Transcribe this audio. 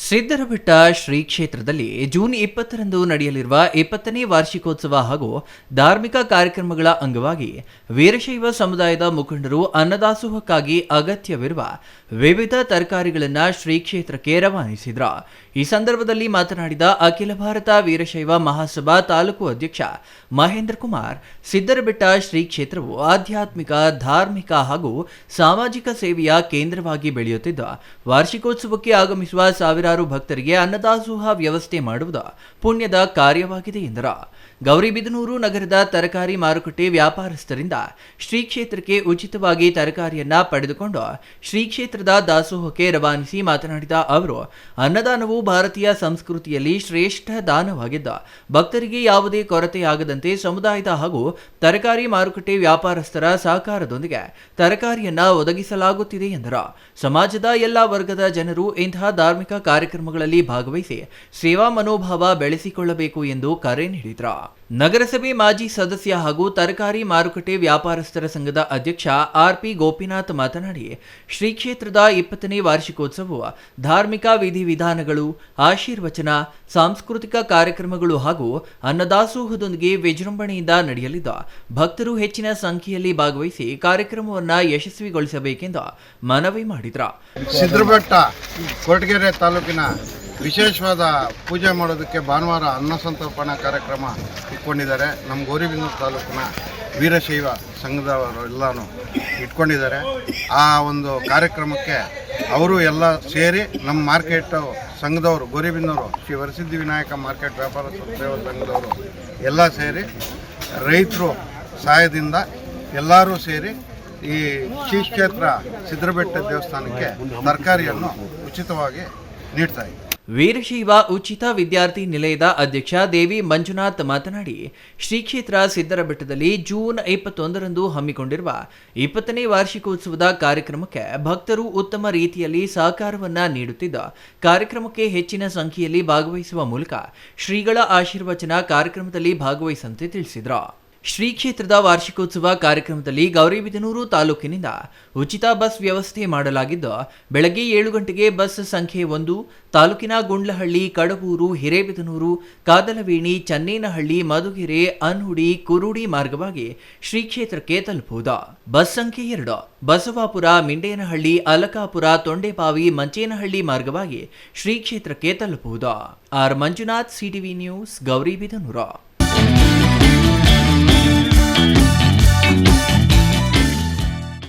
ಸಿದ್ದರಬೆಟ್ಟ ಶ್ರೀ ಕ್ಷೇತ್ರದಲ್ಲಿ ಜೂನ್ 20ರಂದು ನಡೆಯಲಿರುವ 20ನೇ ವಾರ್ಷಿಕೋತ್ಸವ ಹಾಗೂ ಧಾರ್ಮಿಕ ಕಾರ್ಯಕ್ರಮಗಳ ಅಂಗವಾಗಿ ವೀರಶೈವ ಸಮುದಾಯದ ಮುಖಂಡರು ಅನ್ನದಾಸೋಹಕ್ಕಾಗಿ ಅಗತ್ಯವಿರುವ ವಿವಿಧ ತರಕಾರಿಗಳನ್ನು ಶ್ರೀ ಕ್ಷೇತ್ರಕ್ಕೆ ರವಾನಿಸಿದರು. ಈ ಸಂದರ್ಭದಲ್ಲಿ ಮಾತನಾಡಿದ ಅಖಿಲ ಭಾರತ ವೀರಶೈವ ಮಹಾಸಭಾ ತಾಲೂಕು ಅಧ್ಯಕ್ಷ ಮಹೇಂದ್ರ ಕುಮಾರ್, ಸಿದ್ದರಬೆಟ್ಟ ಶ್ರೀ ಕ್ಷೇತ್ರವು ಆಧ್ಯಾತ್ಮಿಕ, ಧಾರ್ಮಿಕ ಹಾಗೂ ಸಾಮಾಜಿಕ ಸೇವೆಯ ಕೇಂದ್ರವಾಗಿ ಬೆಳೆಯುತ್ತಿದ್ದ ವಾರ್ಷಿಕೋತ್ಸವಕ್ಕೆ ಆಗಮಿಸುವ ಸಾವಿರಾರು ಭಕ್ತರಿಗೆ ಅನ್ನದಾಸೋಹ ವ್ಯವಸ್ಥೆ ಮಾಡುವುದು ಪುಣ್ಯದ ಕಾರ್ಯವಾಗಿದೆ ಎಂದರು. ಗೌರಿಬಿದನೂರು ನಗರದ ತರಕಾರಿ ಮಾರುಕಟ್ಟೆ ವ್ಯಾಪಾರಸ್ಥರಿಂದ ಶ್ರೀ ಕ್ಷೇತ್ರಕ್ಕೆ ಉಚಿತವಾಗಿ ತರಕಾರಿಯನ್ನ ಪಡೆದುಕೊಂಡು ಶ್ರೀ ಕ್ಷೇತ್ರದ ದಾಸೋಹಕ್ಕೆ ರವಾನಿಸಿ ಮಾತನಾಡಿದ ಅವರು, ಅನ್ನದಾನವು ಭಾರತೀಯ ಸಂಸ್ಕೃತಿಯಲ್ಲಿ ಶ್ರೇಷ್ಠ ದಾನವಾಗಿದ್ದ ಭಕ್ತರಿಗೆ ಯಾವುದೇ ಕೊರತೆಯಾಗದಂತೆ ಸಮುದಾಯದ ಹಾಗೂ ತರಕಾರಿ ಮಾರುಕಟ್ಟೆ ವ್ಯಾಪಾರಸ್ಥರ ಸಹಕಾರದೊಂದಿಗೆ ತರಕಾರಿಯನ್ನ ಒದಗಿಸಲಾಗುತ್ತಿದೆ ಎಂದರು. ಸಮಾಜದ ಎಲ್ಲ ವರ್ಗದ ಜನರು ಇಂತಹ ಧಾರ್ಮಿಕ ಕಾರ್ಯಕ್ರಮಗಳಲ್ಲಿ ಭಾಗವಹಿಸಿ ಸೇವಾ ಮನೋಭಾವ ಬೆಳೆಸಿಕೊಳ್ಳಬೇಕು ಎಂದು ಕರೆ ನೀಡಿದರು. ನಗರಸಭೆ ಮಾಜಿ ಸದಸ್ಯ ಹಾಗೂ ತರಕಾರಿ ಮಾರುಕಟ್ಟೆ ವ್ಯಾಪಾರಸ್ಥರ ಸಂಘದ ಅಧ್ಯಕ್ಷ ಆರ್.ಪಿ. ಗೋಪಿನಾಥ್ ಮಾತನಾಡಿ, ಶ್ರೀ ಕ್ಷೇತ್ರದ 20ನೇ ವಾರ್ಷಿಕೋತ್ಸವವು ಧಾರ್ಮಿಕ ವಿಧಿವಿಧಾನಗಳು, ಆಶೀರ್ವಚನ, ಸಾಂಸ್ಕೃತಿಕ ಕಾರ್ಯಕ್ರಮಗಳು ಹಾಗೂ ಅನ್ನದಾಸೋಹದೊಂದಿಗೆ ವಿಜೃಂಭಣೆಯಿಂದ ನಡೆಯಲಿದ್ದು, ಭಕ್ತರು ಹೆಚ್ಚಿನ ಸಂಖ್ಯೆಯಲ್ಲಿ ಭಾಗವಹಿಸಿ ಕಾರ್ಯಕ್ರಮವನ್ನು ಯಶಸ್ವಿಗೊಳಿಸಬೇಕೆಂದು ಮನವಿ ಮಾಡಿದರು. ಸಿದ್ದರಬೆಟ್ಟ ಕೊರಟಗೆರೆ ತಾಲೂಕಿನ ವಿಶೇಷವಾದ ಪೂಜೆ ಮಾಡೋದಕ್ಕೆ ಭಾನುವಾರ ಅನ್ನ ಸಂತರ್ಪಣಾ ಕಾರ್ಯಕ್ರಮ ಇಟ್ಕೊಂಡಿದ್ದಾರೆ. ನಮ್ಮ ಗೌರಿಬಿದನೂರು ತಾಲೂಕಿನ ವೀರಶೈವ ಸಂಘದವರು ಎಲ್ಲನೂ ಇಟ್ಕೊಂಡಿದ್ದಾರೆ. ಆ ಒಂದು ಕಾರ್ಯಕ್ರಮಕ್ಕೆ ಅವರು ಎಲ್ಲ ಸೇರಿ ನಮ್ಮ ಮಾರ್ಕೆಟು ಸಂಘದವರು, ಗೌರಿಬಿದನೂರು ಶ್ರೀ ವರಸಿದ್ಧಿ ವಿನಾಯಕ ಮಾರ್ಕೆಟ್ ವ್ಯಾಪಾರ ಸೇವಾ ಸಂಘದವರು ಎಲ್ಲ ಸೇರಿ ರೈತರು ಸಹಾಯದಿಂದ ಎಲ್ಲರೂ ಸೇರಿ ಈ ಶ್ರೀ ಕ್ಷೇತ್ರ ಸಿದ್ದರಬೆಟ್ಟ ದೇವಸ್ಥಾನಕ್ಕೆ ತರಕಾರಿಯನ್ನು ಉಚಿತವಾಗಿ ನೀಡ್ತಾ ಇದ್ದಾರೆ. ವೀರಶೈವ ಉಚಿತ ವಿದ್ಯಾರ್ಥಿ ನಿಲಯದ ಅಧ್ಯಕ್ಷ ದೇವಿ ಮಂಜುನಾಥ್ ಮಾತನಾಡಿ, ಶ್ರೀ ಕ್ಷೇತ್ರ ಸಿದ್ದರಬೆಟ್ಟದಲ್ಲಿ ಜೂನ್ 21ರಂದು ಹಮ್ಮಿಕೊಂಡಿರುವ 20ನೇ ವಾರ್ಷಿಕೋತ್ಸವದ ಕಾರ್ಯಕ್ರಮಕ್ಕೆ ಭಕ್ತರು ಉತ್ತಮ ರೀತಿಯಲ್ಲಿ ಸಹಕಾರವನ್ನ ನೀಡುತ್ತಿದ್ದ ಕಾರ್ಯಕ್ರಮಕ್ಕೆ ಹೆಚ್ಚಿನ ಸಂಖ್ಯೆಯಲ್ಲಿ ಭಾಗವಹಿಸುವ ಮೂಲಕ ಶ್ರೀಗಳ ಆಶೀರ್ವಚನ ಕಾರ್ಯಕ್ರಮದಲ್ಲಿ ಭಾಗವಹಿಸಂತೆ ತಿಳಿಸಿದರು. ಶ್ರೀ ಕ್ಷೇತ್ರದ ವಾರ್ಷಿಕೋತ್ಸವ ಕಾರ್ಯಕ್ರಮದಲ್ಲಿ ಗೌರಿಬಿದನೂರು ತಾಲೂಕಿನಿಂದ ಉಚಿತ ಬಸ್ ವ್ಯವಸ್ಥೆ ಮಾಡಲಾಗಿದ್ದು, ಬೆಳಗ್ಗೆ 7 ಗಂಟೆಗೆ ಬಸ್ ಸಂಖ್ಯೆ 1 ತಾಲೂಕಿನ ಗುಂಡ್ಲಹಳ್ಳಿ, ಕಡಬೂರು, ಹಿರೇಬಿದನೂರು, ಕಾದಲವೇಣಿ, ಚನ್ನೇನಹಳ್ಳಿ, ಮಧುಗಿರೆ, ಅನ್ಹುಡಿ, ಕುರುಡಿ ಮಾರ್ಗವಾಗಿ ಶ್ರೀ ಕ್ಷೇತ್ರಕ್ಕೆ ತಲುಪುವುದು. ಬಸ್ ಸಂಖ್ಯೆ 2 ಬಸವಾಪುರ, ಮಿಂಡೇನಹಳ್ಳಿ, ಅಲಕಾಪುರ, ತೊಂಡೆಪಾವಿ, ಮಂಚೇನಹಳ್ಳಿ ಮಾರ್ಗವಾಗಿ ಶ್ರೀ ಕ್ಷೇತ್ರಕ್ಕೆ ತಲುಪುವುದು. R Manjunath, CTV news, Gauribidanur.